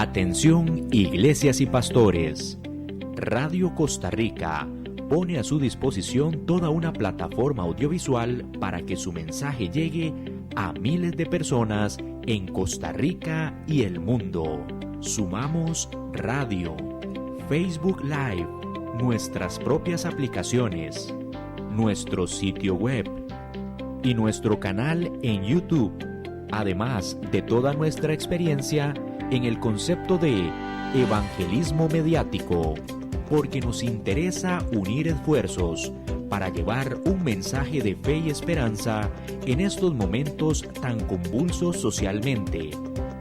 Atención, iglesias y pastores. Radio Costa Rica pone a su disposición toda una plataforma audiovisual para que su mensaje llegue a miles de personas en Costa Rica y el mundo. Sumamos radio, Facebook Live, nuestras propias aplicaciones, nuestro sitio web y nuestro canal en YouTube, además de toda nuestra experiencia en el concepto de evangelismo mediático, porque nos interesa unir esfuerzos para llevar un mensaje de fe y esperanza en estos momentos tan convulsos socialmente,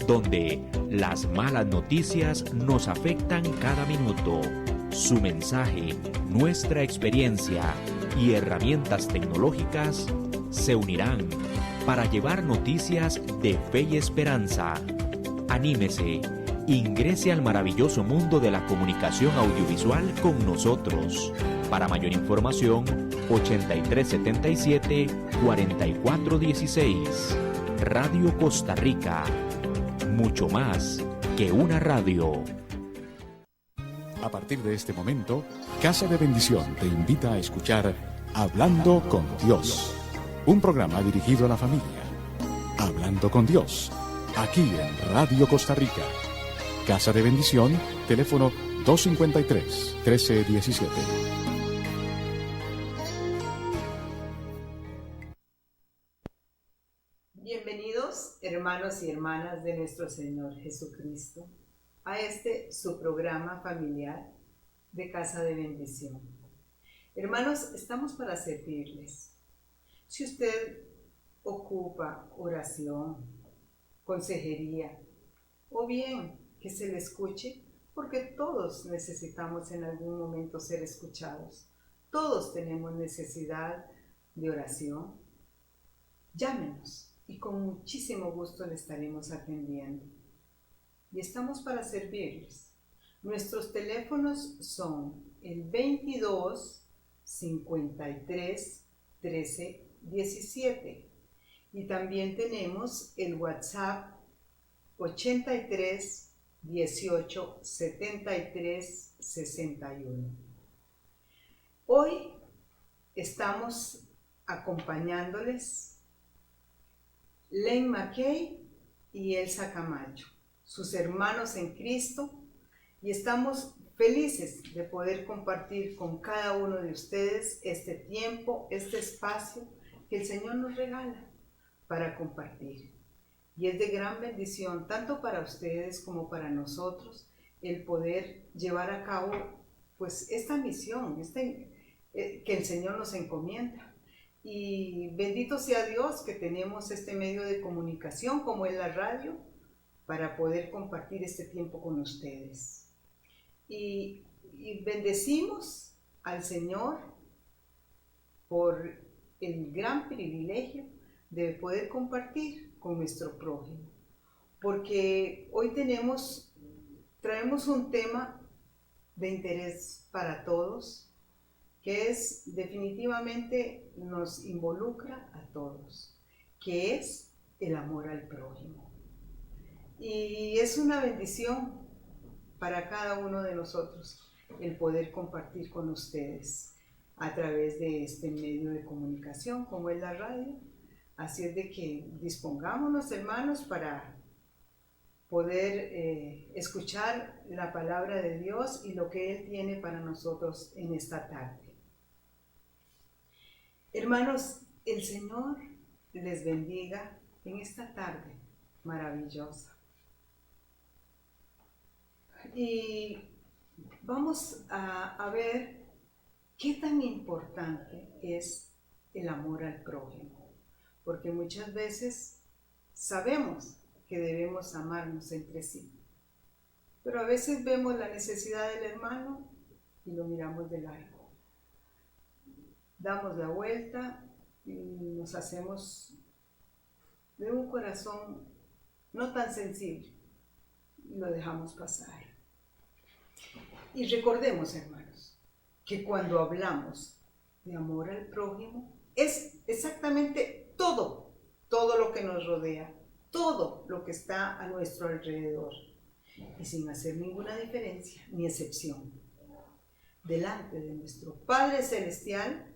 donde las malas noticias nos afectan cada minuto. Su mensaje, nuestra experiencia y herramientas tecnológicas se unirán para llevar noticias de fe y esperanza. Anímese, ingrese al maravilloso mundo de la comunicación audiovisual con nosotros. Para mayor información, 8377-4416. Radio Costa Rica. Mucho más que una radio. A partir de este momento, Casa de Bendición te invita a escuchar Hablando con Dios, un programa dirigido a la familia. Hablando con Dios, aquí en Radio Costa Rica. Casa de Bendición, teléfono 253-1317. Bienvenidos, hermanos y hermanas de nuestro Señor Jesucristo, a este su programa familiar de Casa de Bendición. Hermanos, estamos para servirles. Si usted ocupa oración, consejería, o bien que se le escuche, porque todos necesitamos en algún momento ser escuchados. Todos tenemos necesidad de oración. Llámenos y con muchísimo gusto le estaremos atendiendo. Y estamos para servirles. Nuestros teléfonos son el 22 53 13 17 y también tenemos el WhatsApp 83 18 73 61. Hoy estamos acompañándoles Len McKay y Elsa Camacho, sus hermanos en Cristo, y estamos felices de poder compartir con cada uno de ustedes este tiempo, este espacio que el Señor nos regala para compartir. Y es de gran bendición, tanto para ustedes como para nosotros, el poder llevar a cabo pues esta misión que el Señor nos encomienda. Y bendito sea Dios que tenemos este medio de comunicación como es la radio para poder compartir este tiempo con ustedes. Y bendecimos al Señor por el gran privilegio de poder compartir con nuestro prójimo, porque hoy traemos un tema de interés para todos, que es definitivamente nos involucra a todos, que es el amor al prójimo. Y es una bendición para cada uno de nosotros el poder compartir con ustedes a través de este medio de comunicación como es la radio. Así es de que dispongámonos, hermanos, para poder escuchar la palabra de Dios y lo que Él tiene para nosotros en esta tarde. Hermanos, el Señor les bendiga en esta tarde maravillosa. Y vamos a ver qué tan importante es el amor al prójimo, porque muchas veces sabemos que debemos amarnos entre sí, pero a veces vemos la necesidad del hermano y lo miramos de largo. Damos la vuelta y nos hacemos de un corazón no tan sensible y lo dejamos pasar. Y recordemos, hermanos, que cuando hablamos de amor al prójimo es exactamente todo lo que nos rodea, todo lo que está a nuestro alrededor. y sin hacer ninguna diferencia ni excepción. Delante de nuestro Padre Celestial,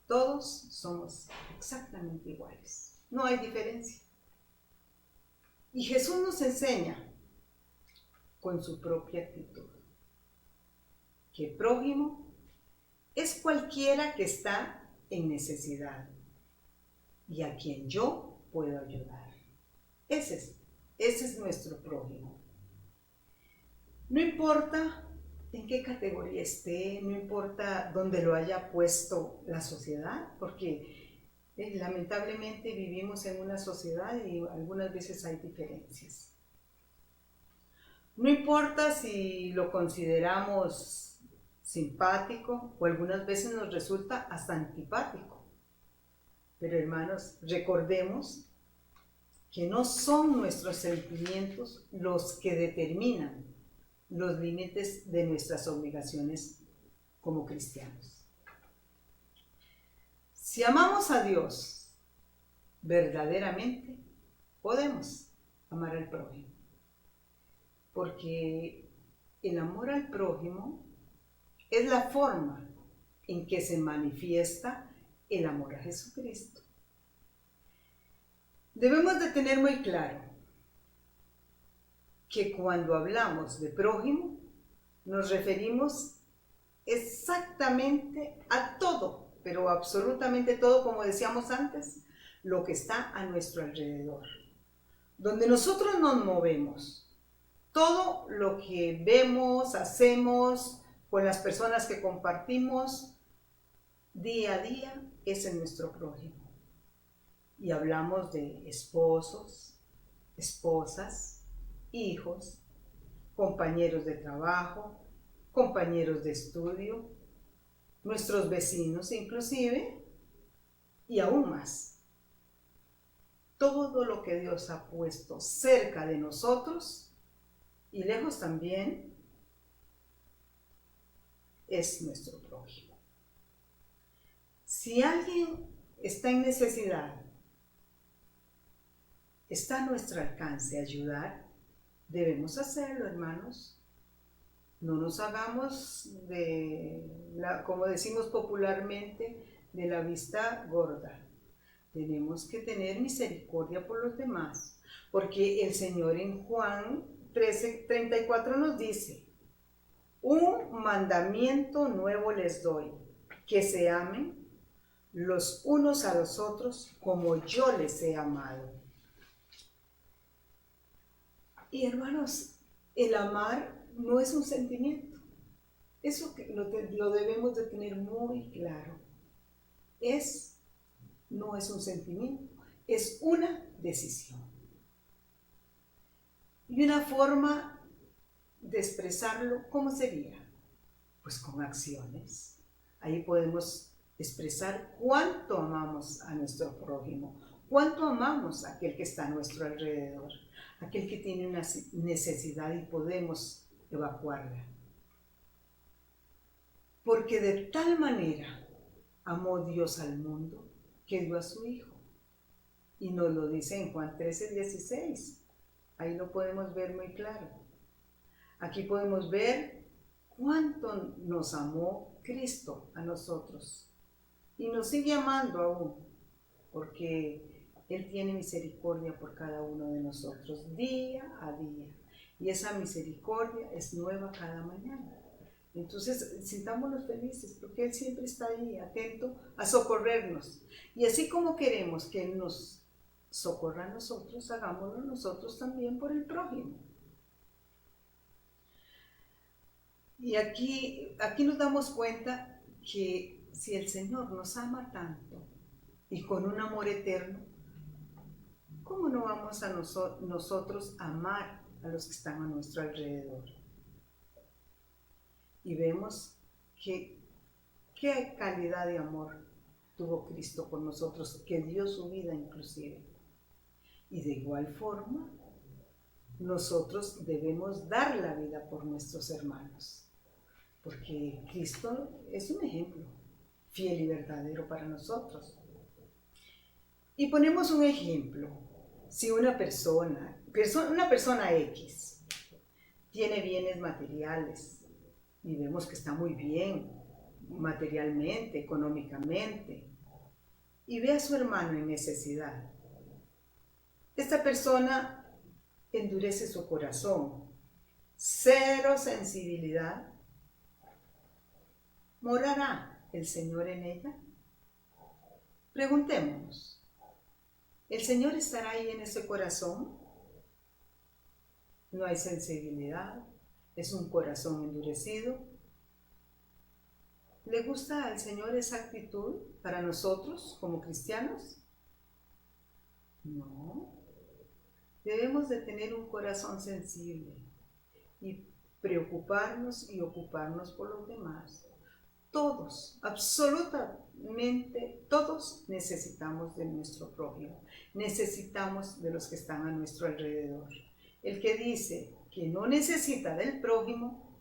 todos somos exactamente iguales. No hay diferencia. Y Jesús nos enseña con su propia actitud que prójimo es cualquiera que está en necesidad y a quien yo puedo ayudar. Ese es nuestro prójimo. No importa en qué categoría esté, no importa dónde lo haya puesto la sociedad, porque lamentablemente vivimos en una sociedad y algunas veces hay diferencias. No importa si lo consideramos simpático o algunas veces nos resulta hasta antipático. Pero hermanos, recordemos que no son nuestros sentimientos los que determinan los límites de nuestras obligaciones como cristianos. Si amamos a Dios verdaderamente, podemos amar al prójimo. Porque el amor al prójimo es la forma en que se manifiesta el amor a Jesucristo. Debemos de tener muy claro que cuando hablamos de prójimo, nos referimos exactamente a todo, pero absolutamente todo, como decíamos antes, lo que está a nuestro alrededor. Donde nosotros nos movemos, todo lo que vemos, hacemos, con las personas que compartimos día a día, es en nuestro prójimo. Y hablamos de esposos, esposas, hijos, compañeros de trabajo, compañeros de estudio, nuestros vecinos inclusive, y aún más. Todo lo que Dios ha puesto cerca de nosotros y lejos también es nuestro prójimo. Si alguien está en necesidad, está a nuestro alcance ayudar, debemos hacerlo, hermanos. No nos hagamos como decimos popularmente, de la vista gorda. Tenemos que tener misericordia por los demás, porque el Señor en Juan 13:34 nos dice: un mandamiento nuevo les doy, que se amen los unos a los otros como yo les he amado. Y hermanos, el amar no es un sentimiento. Eso lo debemos de tener muy claro. No es un sentimiento, es una decisión. Y una forma de expresarlo, ¿cómo sería? Pues con acciones. Ahí podemos expresar cuánto amamos a nuestro prójimo, cuánto amamos a aquel que está a nuestro alrededor, aquel que tiene una necesidad y podemos evacuarla. Porque de tal manera amó Dios al mundo que dio a su Hijo. Y nos lo dice en Juan 13:16. Ahí lo podemos ver muy claro. Aquí podemos ver cuánto nos amó Cristo a nosotros. Y nos sigue amando aún, porque Él tiene misericordia por cada uno de nosotros, día a día. Y esa misericordia es nueva cada mañana. Entonces, sintámonos felices, porque Él siempre está ahí, atento a socorrernos. Y así como queremos que Él nos socorra a nosotros, hagámoslo nosotros también por el prójimo. Y aquí nos damos cuenta que si el Señor nos ama tanto y con un amor eterno, ¿cómo no vamos a nosotros amar a los que están a nuestro alrededor? Y vemos que qué calidad de amor tuvo Cristo por nosotros, que dio su vida inclusive. Y de igual forma, nosotros debemos dar la vida por nuestros hermanos, porque Cristo es un ejemplo fiel y verdadero para nosotros. Y ponemos un ejemplo. Si una persona X tiene bienes materiales y vemos que está muy bien materialmente, económicamente, y ve a su hermano en necesidad. Esta persona endurece su corazón, cero sensibilidad. ¿Morará el Señor en ella? Preguntémonos, ¿el Señor estará ahí en ese corazón? No hay sensibilidad, es un corazón endurecido. ¿Le gusta al Señor esa actitud para nosotros como cristianos? No. Debemos de tener un corazón sensible y preocuparnos y ocuparnos por los demás. Todos, absolutamente todos necesitamos de nuestro prójimo, necesitamos de los que están a nuestro alrededor. El que dice que no necesita del prójimo,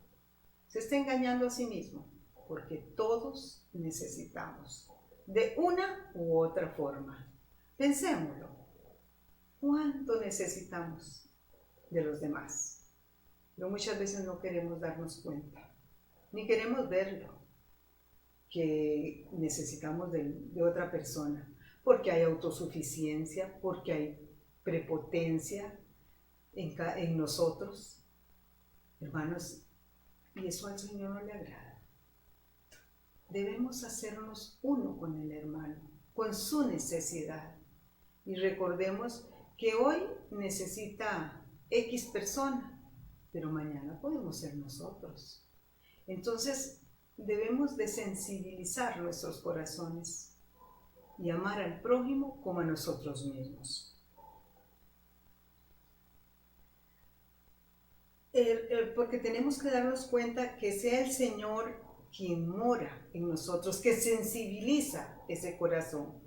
se está engañando a sí mismo, porque todos necesitamos, de una u otra forma. Pensémoslo, ¿cuánto necesitamos de los demás? Pero muchas veces no queremos darnos cuenta, ni queremos verlo, que necesitamos de otra persona, porque hay autosuficiencia, porque hay prepotencia en nosotros. Hermanos, y eso al Señor no le agrada. Debemos hacernos uno con el hermano, con su necesidad. Y recordemos que hoy necesita X persona, pero mañana podemos ser nosotros. Entonces, debemos de sensibilizar nuestros corazones y amar al prójimo como a nosotros mismos. Porque tenemos que darnos cuenta que sea el Señor quien mora en nosotros, que sensibiliza ese corazón.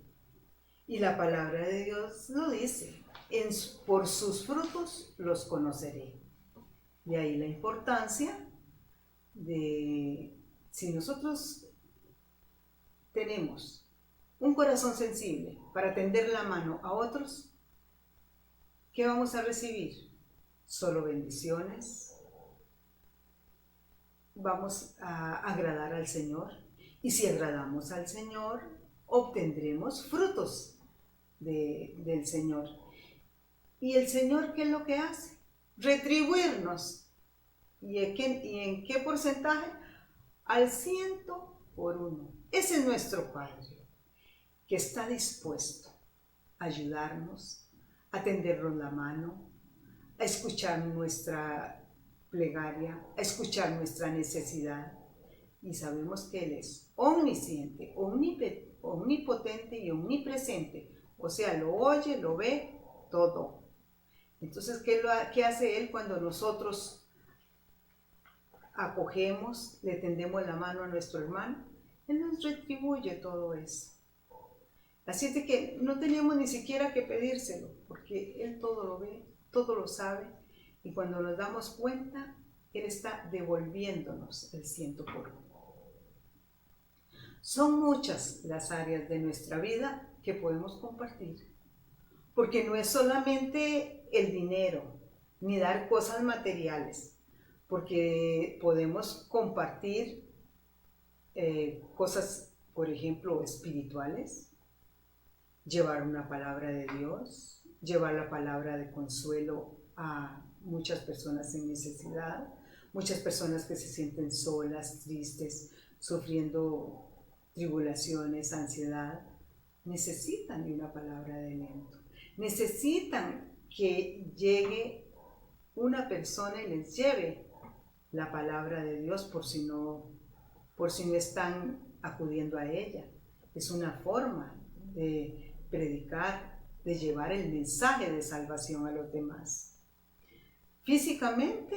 Y la palabra de Dios lo dice, por sus frutos los conoceré. De ahí la importancia de, si nosotros tenemos un corazón sensible para tender la mano a otros, ¿qué vamos a recibir? Solo bendiciones. Vamos a agradar al Señor. Y si agradamos al Señor, obtendremos frutos del Señor. ¿Y el Señor qué es lo que hace? Retribuirnos. ¿Y en qué porcentaje? Al 100%. Ese es nuestro Padre, que está dispuesto a ayudarnos, a tendernos la mano, a escuchar nuestra plegaria, a escuchar nuestra necesidad. Y sabemos que Él es omnisciente, omnipotente y omnipresente. O sea, lo oye, lo ve, todo. Entonces, ¿qué hace Él cuando nosotros acogemos, le tendemos la mano a nuestro hermano? Él nos retribuye todo eso. Así es de que no tenemos ni siquiera que pedírselo, porque Él todo lo ve, todo lo sabe, y cuando nos damos cuenta, Él está devolviéndonos el 100%. Son muchas las áreas de nuestra vida que podemos compartir, porque no es solamente el dinero, ni dar cosas materiales, porque podemos compartir cosas, por ejemplo, espirituales, llevar una palabra de Dios, llevar la palabra de consuelo a muchas personas en necesidad, muchas personas que se sienten solas, tristes, sufriendo tribulaciones, ansiedad, necesitan de una palabra de aliento, necesitan que llegue una persona y les lleve la palabra de Dios por si no están acudiendo a ella. Es una forma de predicar, de llevar el mensaje de salvación a los demás. Físicamente,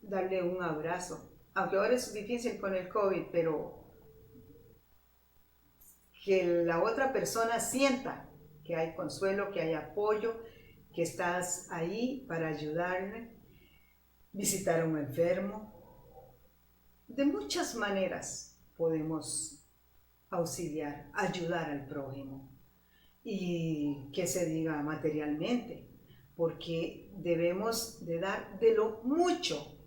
darle un abrazo, aunque ahora es difícil con el COVID, pero que la otra persona sienta que hay consuelo, que hay apoyo, que estás ahí para ayudarle, visitar a un enfermo. De muchas maneras podemos auxiliar, ayudar al prójimo. Y que se diga materialmente, porque debemos de dar de lo mucho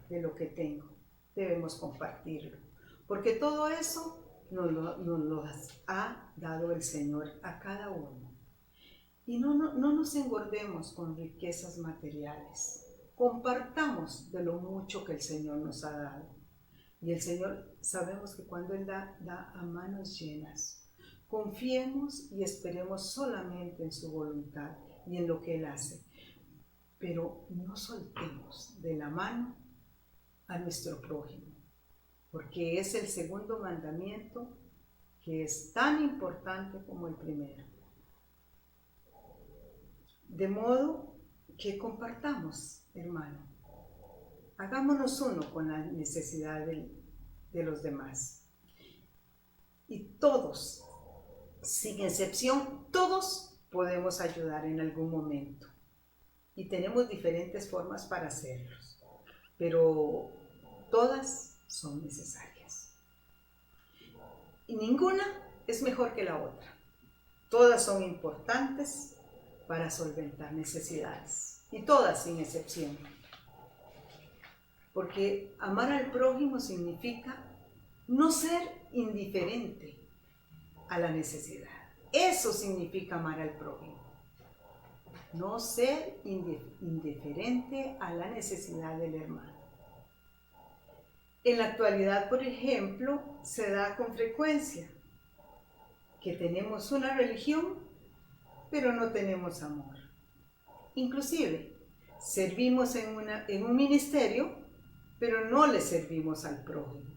de lo que tengo, debemos compartirlo, porque todo eso nos lo ha dado el Señor a cada uno. Y no nos engordemos con riquezas materiales, compartamos de lo mucho que el Señor nos ha dado. Y el Señor, sabemos que cuando Él da a manos llenas. Confiemos y esperemos solamente en su voluntad y en lo que Él hace. Pero no soltemos de la mano a nuestro prójimo, porque es el segundo mandamiento que es tan importante como el primero. De modo que compartamos, hermano. Hagámonos uno con la necesidad de los demás. Y todos, sin excepción, todos podemos ayudar en algún momento. Y tenemos diferentes formas para hacerlos. Pero todas son necesarias. Y ninguna es mejor que la otra. Todas son importantes para solventar necesidades. Y todas sin excepción. Porque amar al prójimo significa no ser indiferente a la necesidad. Eso significa amar al prójimo. No ser indiferente a la necesidad del hermano. En la actualidad, por ejemplo, se da con frecuencia que tenemos una religión, pero no tenemos amor. Inclusive, servimos en un ministerio, pero no le servimos al prójimo.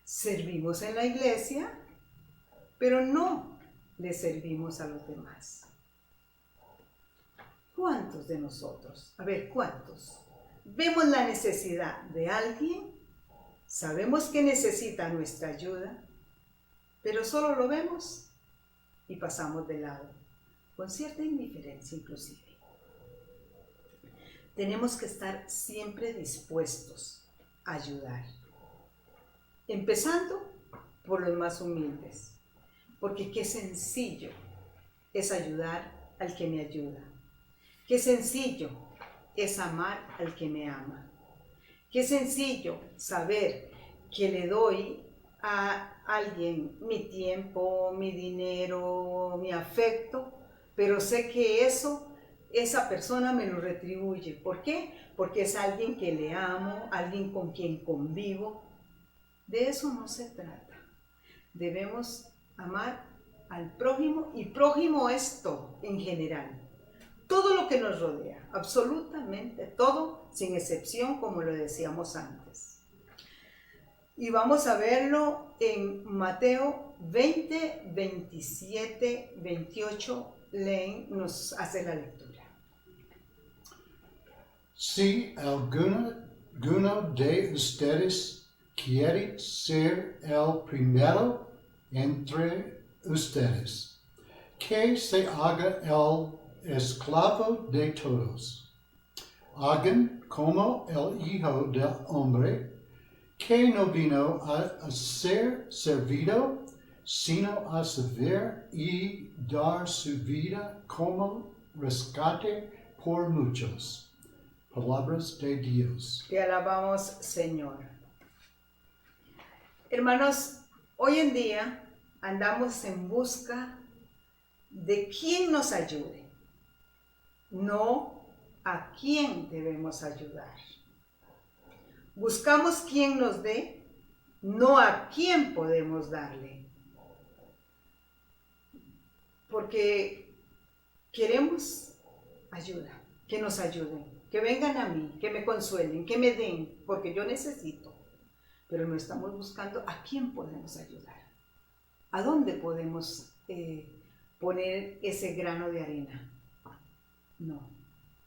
Servimos en la iglesia, pero no le servimos a los demás. ¿Cuántos de nosotros, cuántos, vemos la necesidad de alguien, sabemos que necesita nuestra ayuda, pero solo lo vemos y pasamos de lado, con cierta indiferencia inclusive? Tenemos que estar siempre dispuestos a ayudar, empezando por los más humildes, porque qué sencillo es ayudar al que me ayuda, qué sencillo es amar al que me ama, qué sencillo saber que le doy a alguien mi tiempo, mi dinero, mi afecto, pero sé que esa persona me lo retribuye. ¿Por qué? Porque es alguien que le amo, alguien con quien convivo. De eso no se trata. Debemos amar al prójimo, y prójimo es todo, en general. Todo lo que nos rodea, absolutamente todo, sin excepción, como lo decíamos antes. Y vamos a verlo en Mateo 20, 27, 28. Len nos hace la lectura. Si alguno de ustedes quiere ser el primero entre ustedes, que se haga el esclavo de todos. Hagan como el Hijo del Hombre, que no vino a ser servido, sino a servir y dar su vida como rescate por muchos. Palabras de Dios. Te alabamos, Señor. Hermanos, hoy en día andamos en busca de quién nos ayude, no a quién debemos ayudar. Buscamos quién nos dé, no a quién podemos darle. Porque queremos ayuda, que nos ayuden, que vengan a mí, que me consuelen, que me den, porque yo necesito. Pero no estamos buscando a quién podemos ayudar, a dónde podemos poner ese grano de arena. No,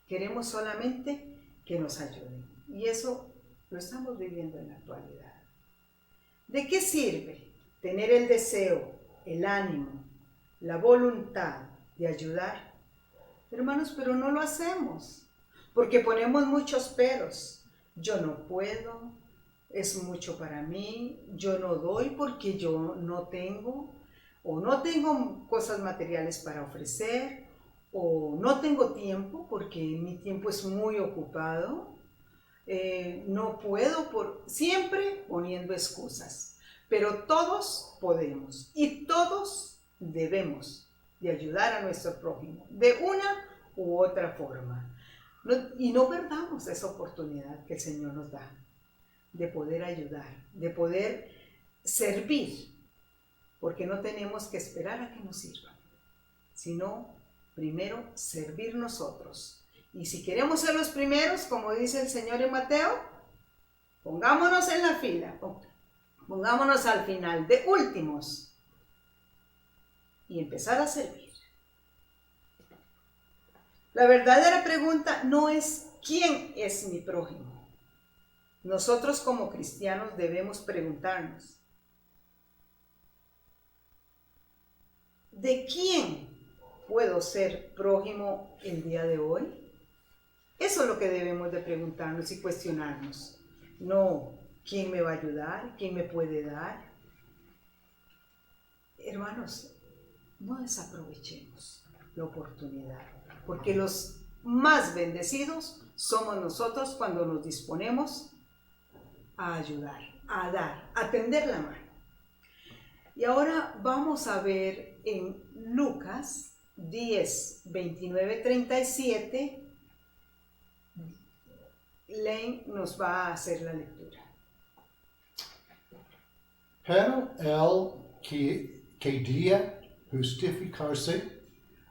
queremos solamente que nos ayuden. Y eso lo estamos viviendo en la actualidad. ¿De qué sirve tener el deseo, el ánimo, la voluntad de ayudar, hermanos, pero no lo hacemos? Porque ponemos muchos peros. Yo no puedo, es mucho para mí, yo no doy porque yo no tengo, o no tengo cosas materiales para ofrecer, o no tengo tiempo porque mi tiempo es muy ocupado, no puedo, siempre poniendo excusas. Pero todos podemos y todos debemos de ayudar a nuestro prójimo de una u otra forma. Y no perdamos esa oportunidad que el Señor nos da de poder ayudar, de poder servir, porque no tenemos que esperar a que nos sirvan, sino primero servir nosotros. Y si queremos ser los primeros, como dice el Señor en Mateo, pongámonos en la fila, pongámonos al final, de últimos, y empezar a servir. La verdadera pregunta no es ¿quién es mi prójimo? Nosotros como cristianos debemos preguntarnos, ¿de quién puedo ser prójimo el día de hoy? Eso es lo que debemos de preguntarnos y cuestionarnos. No, ¿quién me va a ayudar? ¿Quién me puede dar? Hermanos, no desaprovechemos la oportunidad, porque los más bendecidos somos nosotros cuando nos disponemos a ayudar, a dar, a tender la mano. Y ahora vamos a ver en Lucas 10, 29, 37, Len nos va a hacer la lectura. Pero él quería justificarse,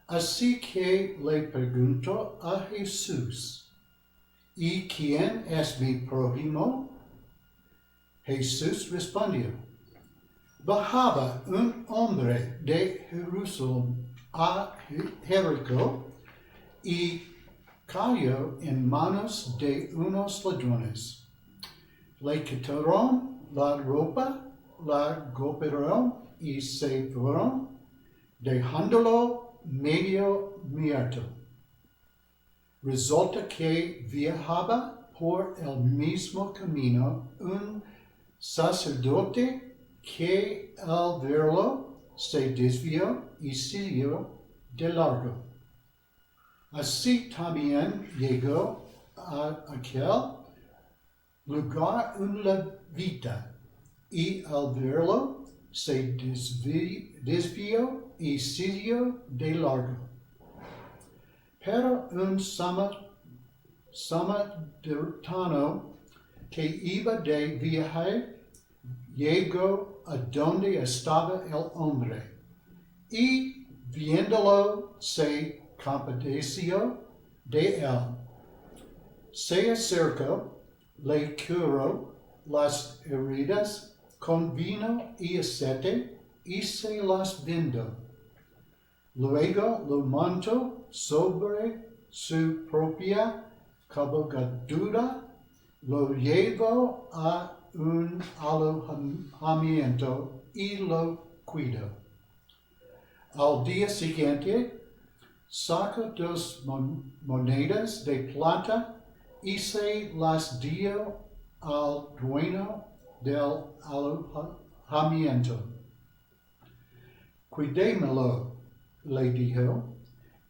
así que le preguntó a Jesús, ¿y quién es mi prójimo? Jesús respondió, bajaba un hombre de Jerusalén a Jericó y cayó en manos de unos ladrones. Le quitaron la ropa, la golpearon y se fueron, dejándolo medio muerto. Resulta que viajaba por el mismo camino un sacerdote que al verlo se desvió y siguió de largo. Así también llegó a aquel lugar un levita y al verlo se desvió y siguió de largo. Pero un samaritano que iba de viaje llegó a donde estaba el hombre y viéndolo se compadeció de él. Se acercó, le curó las heridas con vino y aceite y se las vendó. Luego lo montó sobre su propia cabalgadura, lo llevó a un alojamiento y lo cuidó. Al día siguiente, sacó 2 monedas de plata y se las dio al dueño del alojamiento. Cuídemelo, le dijo,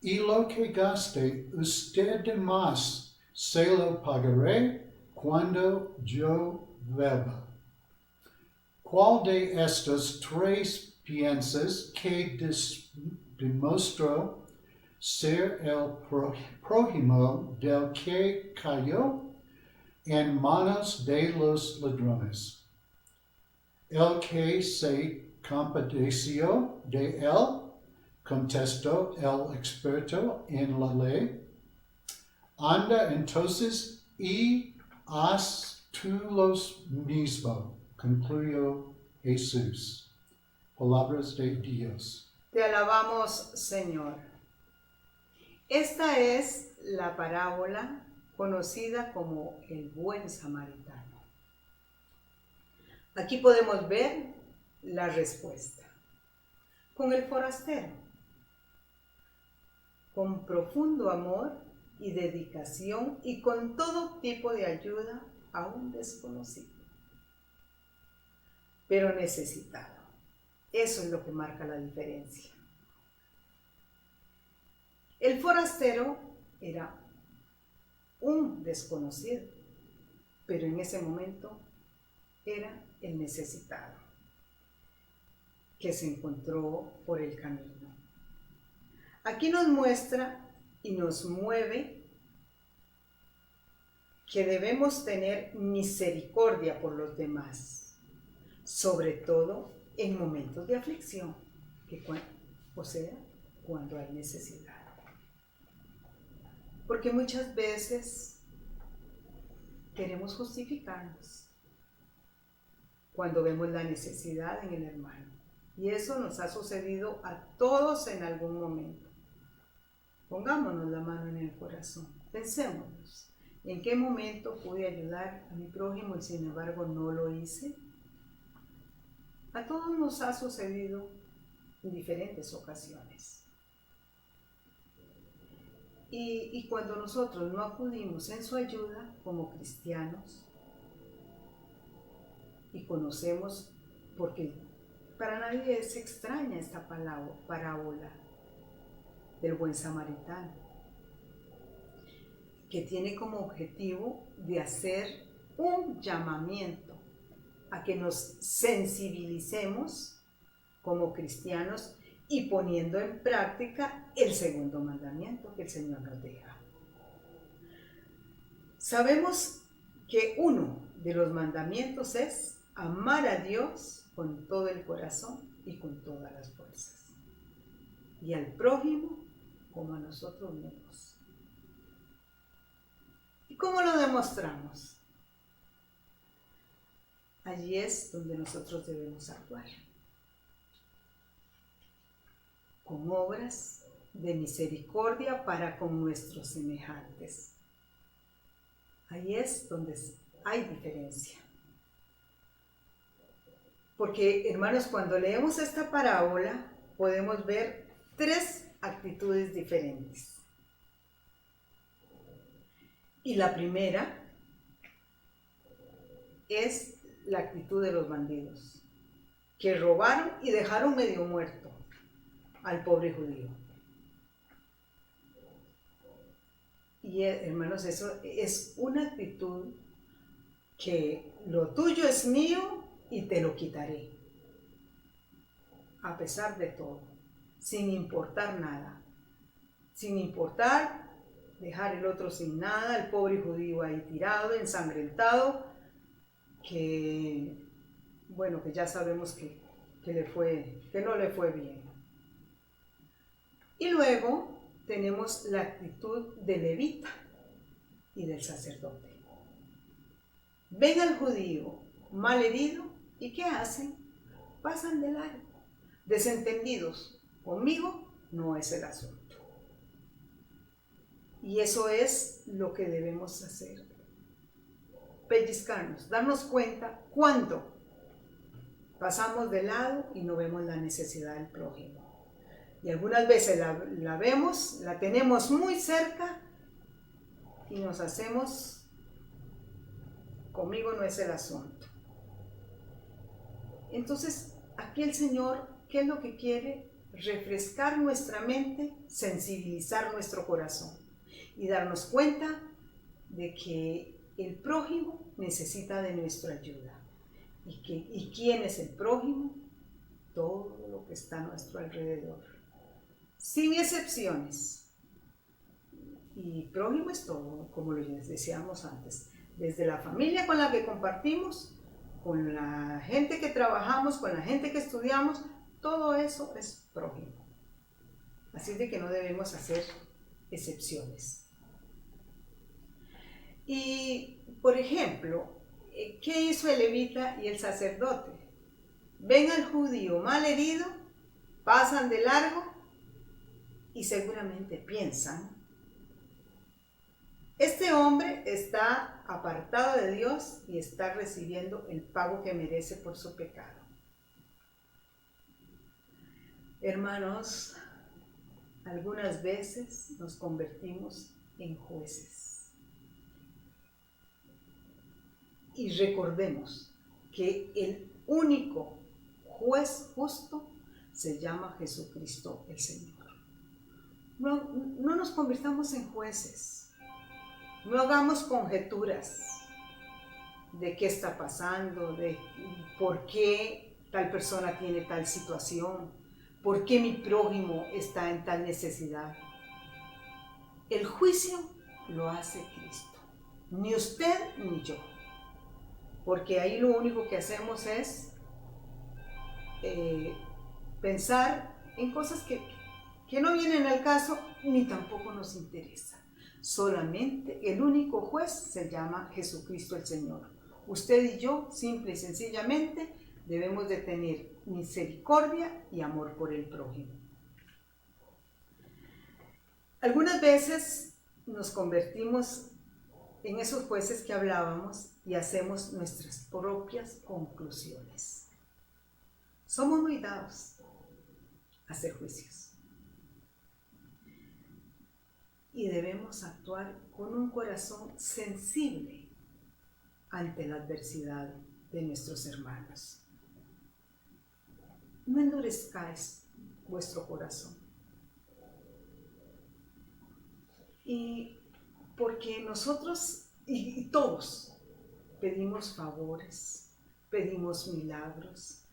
y lo que gaste usted de más se lo pagaré cuando yo vuelva. ¿Cuál de estos 3 piensas que demostró ser el prójimo del que cayó en manos de los ladrones? El que se compadeció de él, contestó el experto en la ley. Anda entonces y haz tú lo mismo, concluyó Jesús. Palabras de Dios. Te alabamos, Señor. Esta es la parábola conocida como el buen samaritano. Aquí podemos ver la respuesta. Con el forastero, con profundo amor y dedicación y con todo tipo de ayuda a un desconocido, pero necesitado. Eso es lo que marca la diferencia. El forastero era un desconocido, pero en ese momento era el necesitado que se encontró por el camino. Aquí nos muestra y nos mueve que debemos tener misericordia por los demás, sobre todo en momentos de aflicción, o sea, cuando hay necesidad. Porque muchas veces queremos justificarnos cuando vemos la necesidad en el hermano. Y eso nos ha sucedido a todos en algún momento. Pongámonos la mano en el corazón, pensémonos, ¿en qué momento pude ayudar a mi prójimo y sin embargo no lo hice? A todos nos ha sucedido en diferentes ocasiones. Y cuando nosotros no acudimos en su ayuda como cristianos y conocemos, porque para nadie es extraña esta parábola del buen samaritano, que tiene como objetivo de hacer un llamamiento a que nos sensibilicemos como cristianos y poniendo en práctica el segundo mandamiento que el Señor nos deja. Sabemos que uno de los mandamientos es amar a Dios con todo el corazón y con todas las fuerzas, y al prójimo como a nosotros mismos. ¿Y cómo lo demostramos? Allí es donde nosotros debemos actuar, con obras de misericordia para con nuestros semejantes. Ahí es donde hay diferencia. Porque, hermanos, cuando leemos esta parábola, podemos ver 3 actitudes diferentes. Y la primera es la actitud de los bandidos, que robaron y dejaron medio muerto al pobre judío. Y hermanos, eso es una actitud que lo tuyo es mío y te lo quitaré, a pesar de todo, sin importar nada, sin importar dejar el otro sin nada, el pobre judío ahí tirado, ensangrentado, que bueno, que ya sabemos que no le fue bien. Y luego tenemos la actitud del levita y del sacerdote. Ven al judío mal herido y ¿qué hacen? Pasan de largo, desentendidos. Conmigo no es el asunto. Y eso es lo que debemos hacer. Pellizcarnos, darnos cuenta cuando pasamos de lado y no vemos la necesidad del prójimo. Y algunas veces la vemos, la tenemos muy cerca y nos hacemos, conmigo no es el asunto. Entonces, aquí el Señor, ¿qué es lo que quiere? Refrescar nuestra mente, sensibilizar nuestro corazón y darnos cuenta de que el prójimo necesita de nuestra ayuda. ¿Y quién es el prójimo? Todo lo que está a nuestro alrededor, sin excepciones. Y prójimo es todo, como les decíamos antes, desde la familia con la que compartimos, con la gente que trabajamos, con la gente que estudiamos, todo eso es prójimo. Así de que no debemos hacer excepciones. Y, por ejemplo, ¿qué hizo el levita y el sacerdote? Ven al judío mal herido, pasan de largo y seguramente piensan, este hombre está apartado de Dios y está recibiendo el pago que merece por su pecado. Hermanos, algunas veces nos convertimos en jueces. Y recordemos que el único juez justo se llama Jesucristo el Señor. no nos convirtamos en jueces, no hagamos conjeturas de qué está pasando, de por qué tal persona tiene tal situación, por qué mi prójimo está en tal necesidad. El juicio lo hace Cristo, ni usted ni yo, porque ahí lo único que hacemos es pensar en cosas que no vienen al caso ni tampoco nos interesan. Solamente el único juez se llama Jesucristo el Señor. Usted y yo, simple y sencillamente, debemos de tener misericordia y amor por el prójimo. Algunas veces nos convertimos en esos jueces que hablábamos y hacemos nuestras propias conclusiones. Somos muy dados a hacer juicios. Y debemos actuar con un corazón sensible ante la adversidad de nuestros hermanos. No endurezcáis vuestro corazón. Y porque nosotros y todos pedimos favores, pedimos milagros.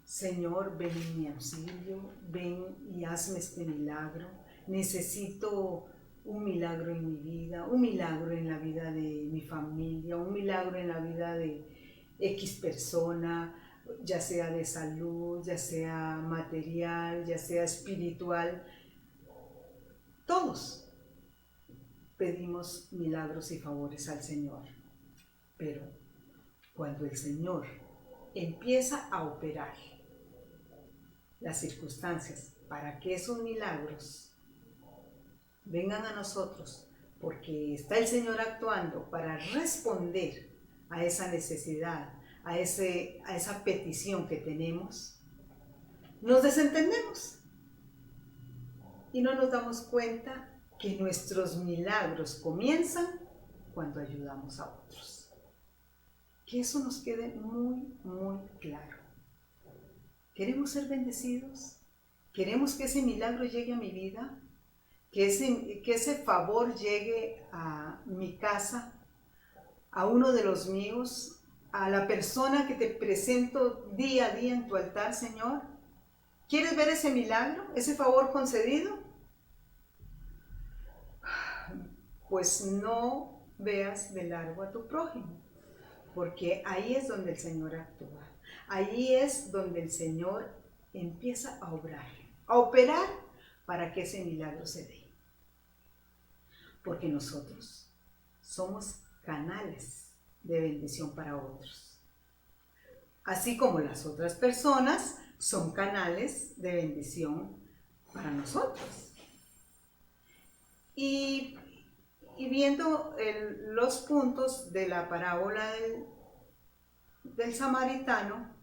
Señor, ven en mi auxilio, ven y hazme este milagro. Necesito un milagro en mi vida, un milagro en la vida de mi familia, un milagro en la vida de X persona, ya sea de salud, ya sea material, ya sea espiritual. Todos pedimos milagros y favores al Señor, pero cuando el Señor empieza a operar las circunstancias para que esos milagros vengan a nosotros, porque está el Señor actuando para responder a esa necesidad, a esa petición que tenemos, nos desentendemos y no nos damos cuenta que nuestros milagros comienzan cuando ayudamos a otros. Que eso nos quede muy, muy claro. ¿Queremos ser bendecidos? ¿Queremos que ese milagro llegue a mi vida? ¿Que ese favor llegue a mi casa, a uno de los míos, a la persona que te presento día a día en tu altar, Señor? ¿Quieres ver ese milagro, ese favor concedido? Pues no veas de largo a tu prójimo, porque ahí es donde el Señor actúa. Ahí es donde el Señor empieza a obrar, a operar para que ese milagro se dé. Porque nosotros somos canales de bendición para otros. Así como las otras personas son canales de bendición para nosotros. Y viendo los puntos de la parábola del samaritano,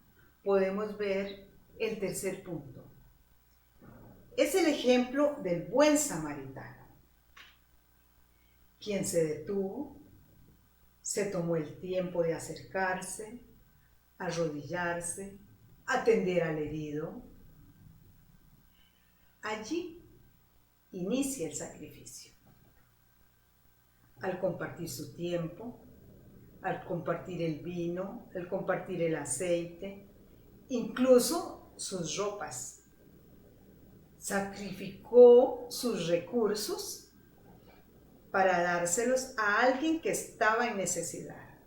podemos ver el tercer punto. Es el ejemplo del buen samaritano, quien se detuvo, se tomó el tiempo de acercarse, arrodillarse, atender al herido. Allí inicia el sacrificio. Al compartir su tiempo, al compartir el vino, al compartir el aceite, incluso sus ropas. Sacrificó sus recursos para dárselos a alguien que estaba en necesidad.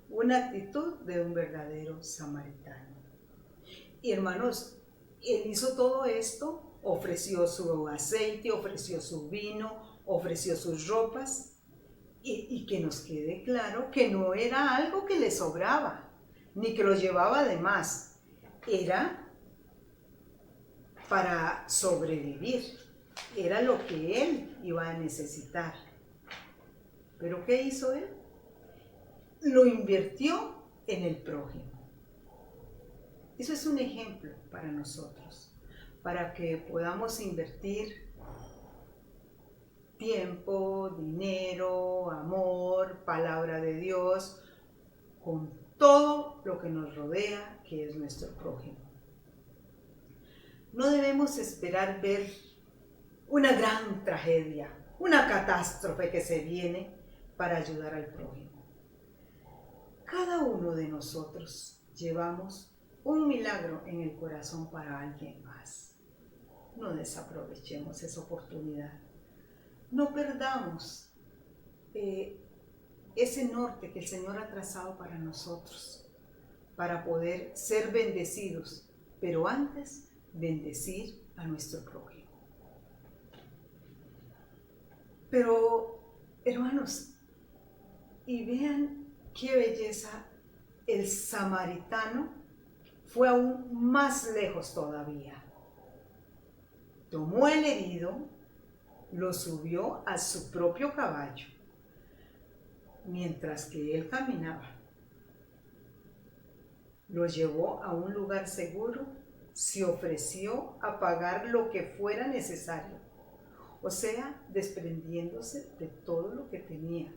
Una actitud de un verdadero samaritano. Y hermanos, él hizo todo esto, ofreció su aceite, ofreció su vino, ofreció sus ropas, y que nos quede claro que no era algo que le sobraba, ni que lo llevaba de más, era para sobrevivir, era lo que él iba a necesitar. ¿Pero qué hizo él? Lo invirtió en el prójimo. Eso es un ejemplo para nosotros, para que podamos invertir tiempo, dinero, amor, palabra de Dios, con todo lo que nos rodea, que es nuestro prójimo. No debemos esperar ver una gran tragedia, una catástrofe que se viene para ayudar al prójimo. Cada uno de nosotros llevamos un milagro en el corazón para alguien más. No desaprovechemos esa oportunidad. No perdamos ese norte que el Señor ha trazado para nosotros, para poder ser bendecidos, pero antes bendecir a nuestro prójimo. Pero, hermanos, y vean qué belleza, el samaritano fue aún más lejos todavía. Tomó el herido, lo subió a su propio caballo, mientras que él caminaba. Lo llevó a un lugar seguro, se ofreció a pagar lo que fuera necesario, o sea, desprendiéndose de todo lo que tenía,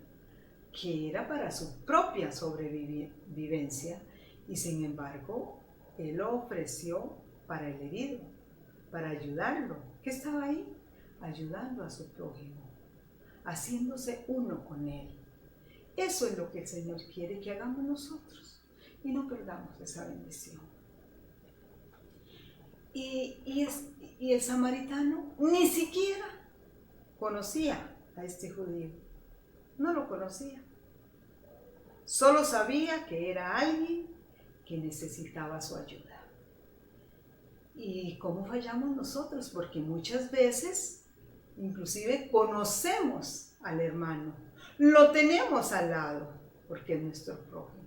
que era para su propia sobrevivencia, y sin embargo, él lo ofreció para el herido, para ayudarlo. ¿Qué estaba ahí? Ayudando a su prójimo, haciéndose uno con él. Eso es lo que el Señor quiere que hagamos nosotros, y no perdamos esa bendición. Y el samaritano ni siquiera conocía a este judío, no lo conocía. Solo sabía que era alguien que necesitaba su ayuda. ¿Y cómo fallamos nosotros? Porque muchas veces, inclusive, conocemos al hermano, lo tenemos al lado, porque es nuestro prójimo.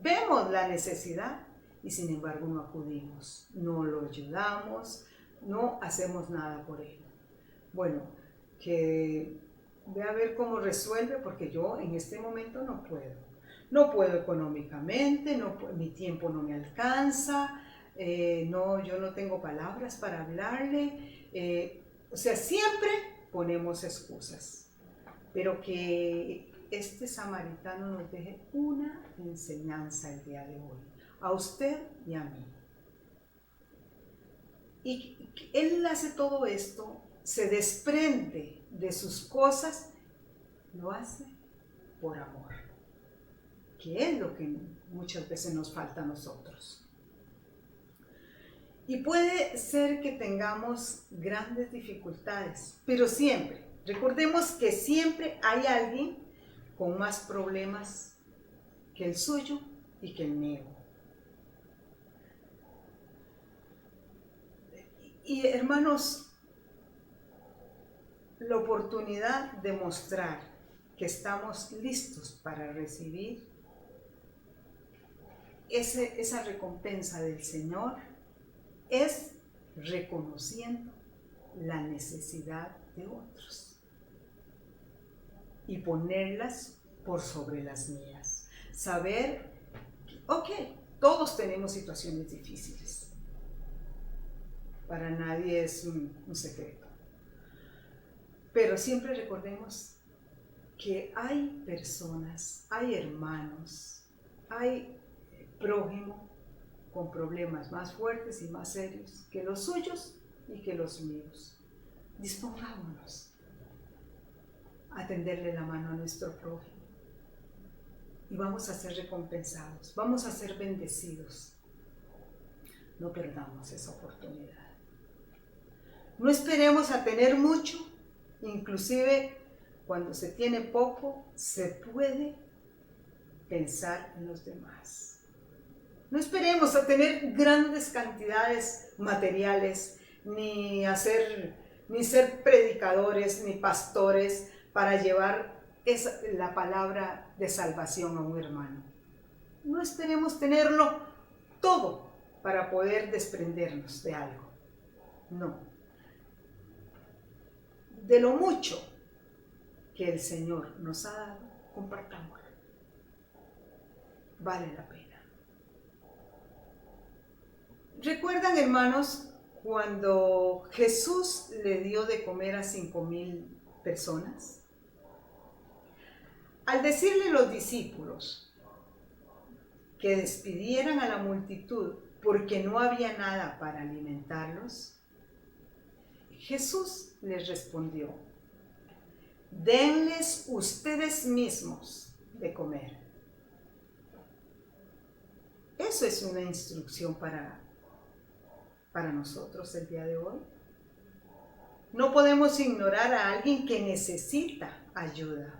Vemos la necesidad y sin embargo no acudimos, no lo ayudamos, no hacemos nada por él. Bueno, que ve a ver cómo resuelve, porque yo en este momento no puedo. No puedo económicamente, mi tiempo no me alcanza, yo no tengo palabras para hablarle. O sea, siempre ponemos excusas. Pero que este samaritano nos deje una enseñanza el día de hoy, a usted y a mí. Y él hace todo esto, se desprende de sus cosas, lo hace por amor, que es lo que muchas veces nos falta a nosotros. Y puede ser que tengamos grandes dificultades, pero siempre, recordemos que siempre hay alguien con más problemas que el suyo y que el mío. Y hermanos, la oportunidad de mostrar que estamos listos para recibir esa recompensa del Señor es reconociendo la necesidad de otros y ponerlas por sobre las mías. Saber, ok, todos tenemos situaciones difíciles. Para nadie es un secreto. Pero siempre recordemos que hay personas, hay hermanos, hay prójimo con problemas más fuertes y más serios que los suyos y que los míos. Dispongámonos a tenderle la mano a nuestro prójimo y vamos a ser recompensados, vamos a ser bendecidos. No perdamos esa oportunidad. No esperemos a tener mucho, inclusive cuando se tiene poco, se puede pensar en los demás. No esperemos a tener grandes cantidades materiales, ni ser predicadores, ni pastores, para llevar la palabra de salvación a un hermano. No esperemos tenerlo todo para poder desprendernos de algo. No. De lo mucho que el Señor nos ha dado, compartámoslo. Vale la pena. ¿Recuerdan, hermanos, cuando Jesús le dio de comer a 5,000 personas? Al decirle a los discípulos que despidieran a la multitud porque no había nada para alimentarlos, Jesús les respondió: denles ustedes mismos de comer. Eso es una instrucción para nosotros el día de hoy. No podemos ignorar a alguien que necesita ayuda,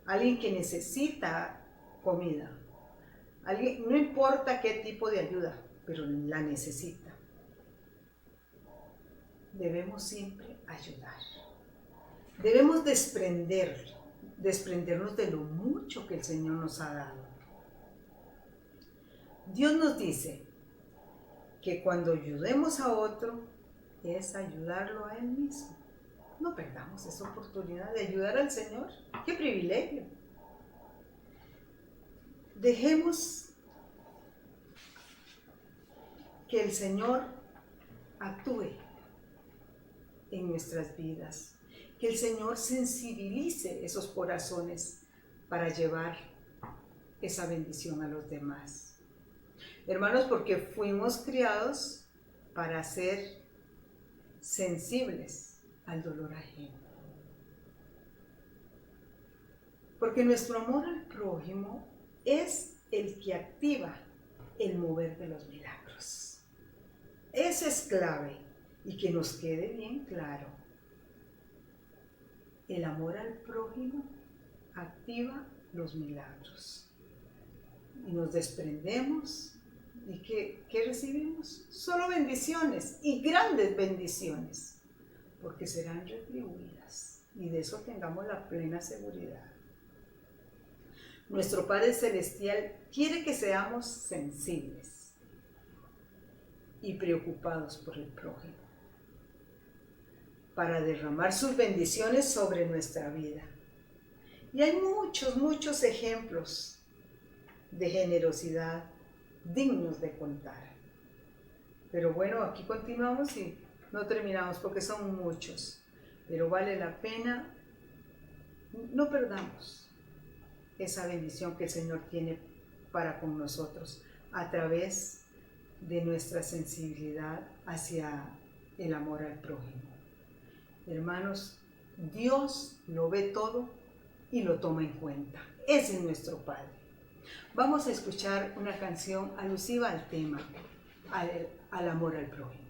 alguien que necesita comida, alguien, no importa qué tipo de ayuda, pero la necesita. Debemos siempre ayudar. Debemos desprendernos de lo mucho que el Señor nos ha dado. Dios nos dice que cuando ayudemos a otro es ayudarlo a Él mismo. No perdamos esa oportunidad de ayudar al Señor. ¡Qué privilegio! Dejemos que el Señor actúe en nuestras vidas, que el Señor sensibilice esos corazones para llevar esa bendición a los demás. Hermanos, porque fuimos criados para ser sensibles al dolor ajeno. Porque nuestro amor al prójimo es el que activa el mover de los milagros. Eso es clave y que nos quede bien claro. El amor al prójimo activa los milagros. Y nos desprendemos. ¿Y qué recibimos? Solo bendiciones y grandes bendiciones, porque serán retribuidas. Y de eso tengamos la plena seguridad. Nuestro Padre Celestial quiere que seamos sensibles y preocupados por el prójimo, para derramar sus bendiciones sobre nuestra vida. Y hay muchos ejemplos de generosidad dignos de contar. Pero bueno, aquí continuamos y no terminamos porque son muchos. Pero vale la pena, no perdamos esa bendición que el Señor tiene para con nosotros a través de nuestra sensibilidad hacia el amor al prójimo. Hermanos, Dios lo ve todo y lo toma en cuenta. Ese es nuestro Padre. Vamos a escuchar una canción alusiva al tema, al amor al prójimo.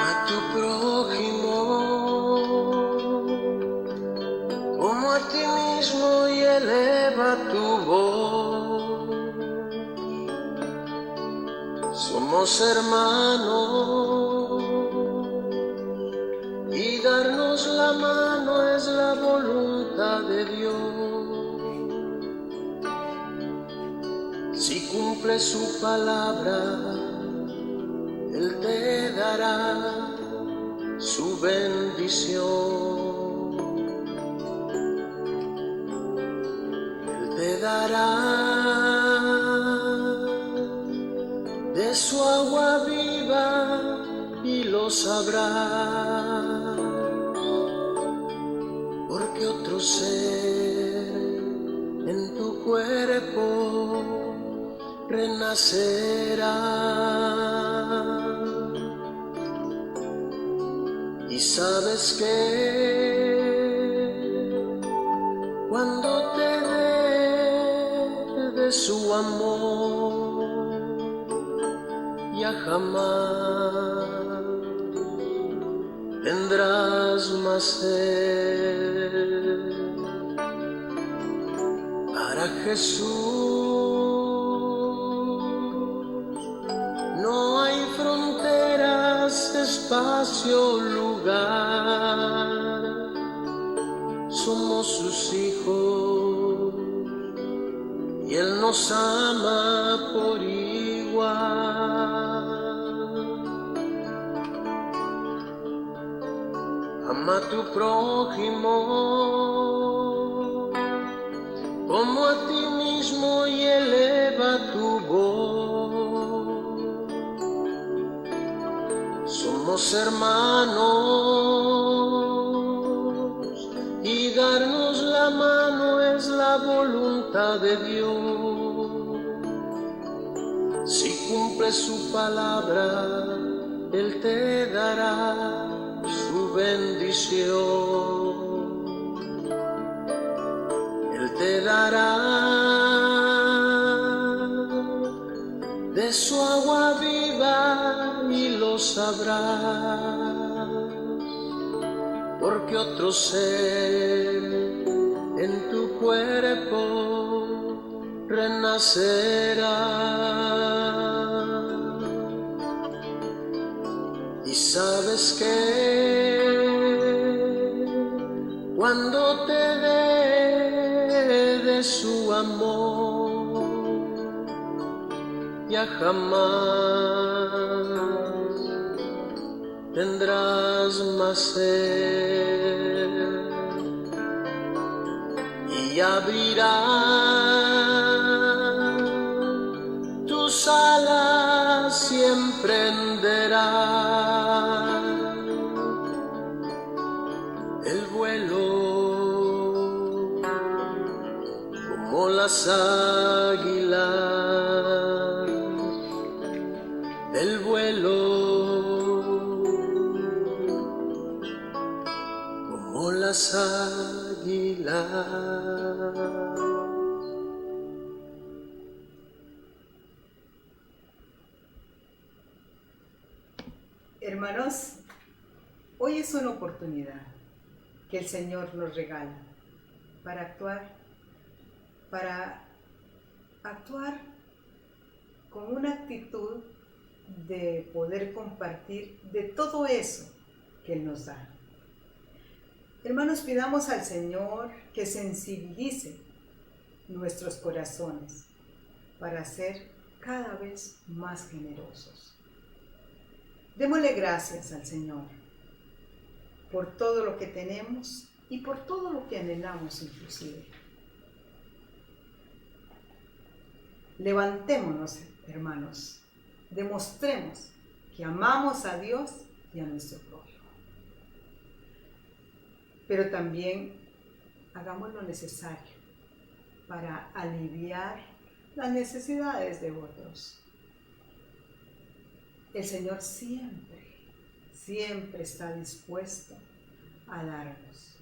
A tu prójimo como a ti mismo y eleva tu voz. Somos hermanos y darnos la mano es la voluntad de Dios. Si cumples su palabra, Él te dará su bendición. Él te dará de su agua viva y lo sabrás, porque otro ser en tu cuerpo renacerá. Y sabes que cuando te dé de su amor, ya jamás tendrás más sed. Para Jesús no hay fronteras, espacio, lugar. Somos sus hijos y Él nos ama por igual. Ama a tu prójimo como a ti mismo y eleva tu voz. Somos hermanos y darnos la mano es la voluntad de Dios. Si cumples su palabra, Él te dará su bendición. Él te dará de su agua viva y lo sabrás, porque otro ser en tu cuerpo renacerá. Y sabes que cuando te dé de su amor, ya jamás tendrás más sed, y abrirá tus alas y emprenderás el vuelo como las águilas, el vuelo como las águilas. Hermanos, hoy es una oportunidad que el Señor nos regala para actuar con una actitud de poder compartir de todo eso que Él nos da. Hermanos, pidamos al Señor que sensibilice nuestros corazones para ser cada vez más generosos. Démosle gracias al Señor por todo lo que tenemos y por todo lo que anhelamos inclusive. Levantémonos, hermanos, demostremos que amamos a Dios y a nuestro prójimo. Pero también hagamos lo necesario para aliviar las necesidades de otros. El Señor siempre está dispuesto a darnos.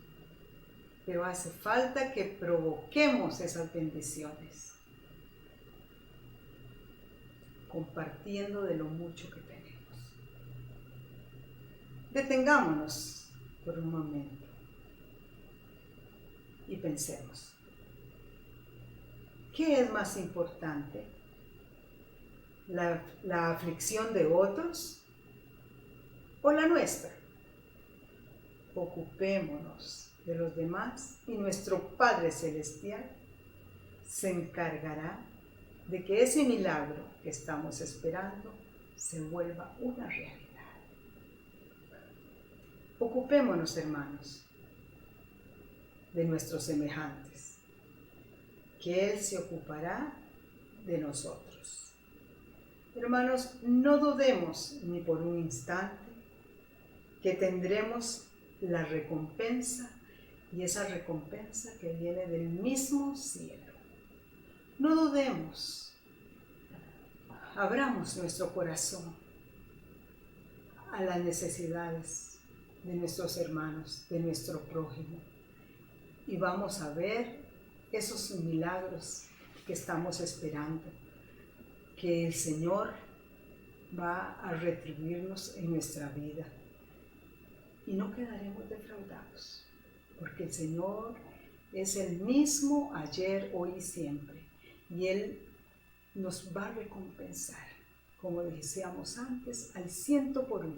Pero hace falta que provoquemos esas bendiciones, compartiendo de lo mucho que tenemos. Detengámonos por un momento y pensemos, ¿qué es más importante? ¿La aflicción de otros o la nuestra? Ocupémonos de los demás y nuestro Padre Celestial se encargará de que ese milagro que estamos esperando se vuelva una realidad. Ocupémonos, hermanos, de nuestros semejantes, que Él se ocupará de nosotros. Hermanos, no dudemos ni por un instante que tendremos la recompensa, y esa recompensa que viene del mismo cielo. No dudemos, abramos nuestro corazón a las necesidades de nuestros hermanos, de nuestro prójimo, y vamos a ver esos milagros que estamos esperando, que el Señor va a retribuirnos en nuestra vida. Y no quedaremos defraudados, porque el Señor es el mismo ayer, hoy y siempre. Y Él nos va a recompensar, como decíamos antes, al 100%.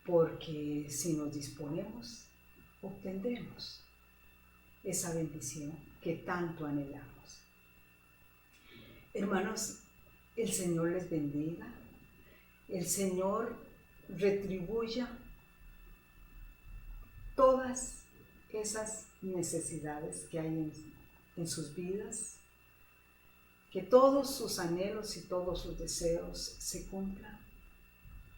Porque si nos disponemos, obtendremos esa bendición que tanto anhelamos. Hermanos, el Señor les bendiga, el Señor retribuya todas esas necesidades que hay en sus vidas, que todos sus anhelos y todos sus deseos se cumplan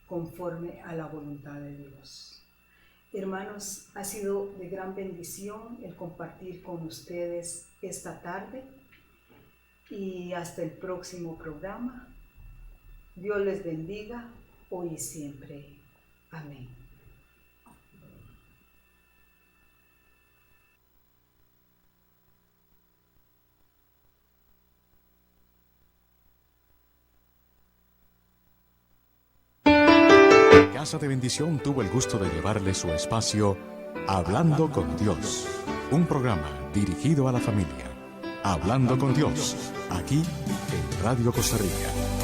conforme a la voluntad de Dios. Hermanos, ha sido de gran bendición el compartir con ustedes esta tarde y hasta el próximo programa. Dios les bendiga hoy y siempre. Amén. Casa de Bendición tuvo el gusto de llevarle su espacio Hablando con Dios, un programa dirigido a la familia. Hablando con Dios, aquí en Radio Costa Rica.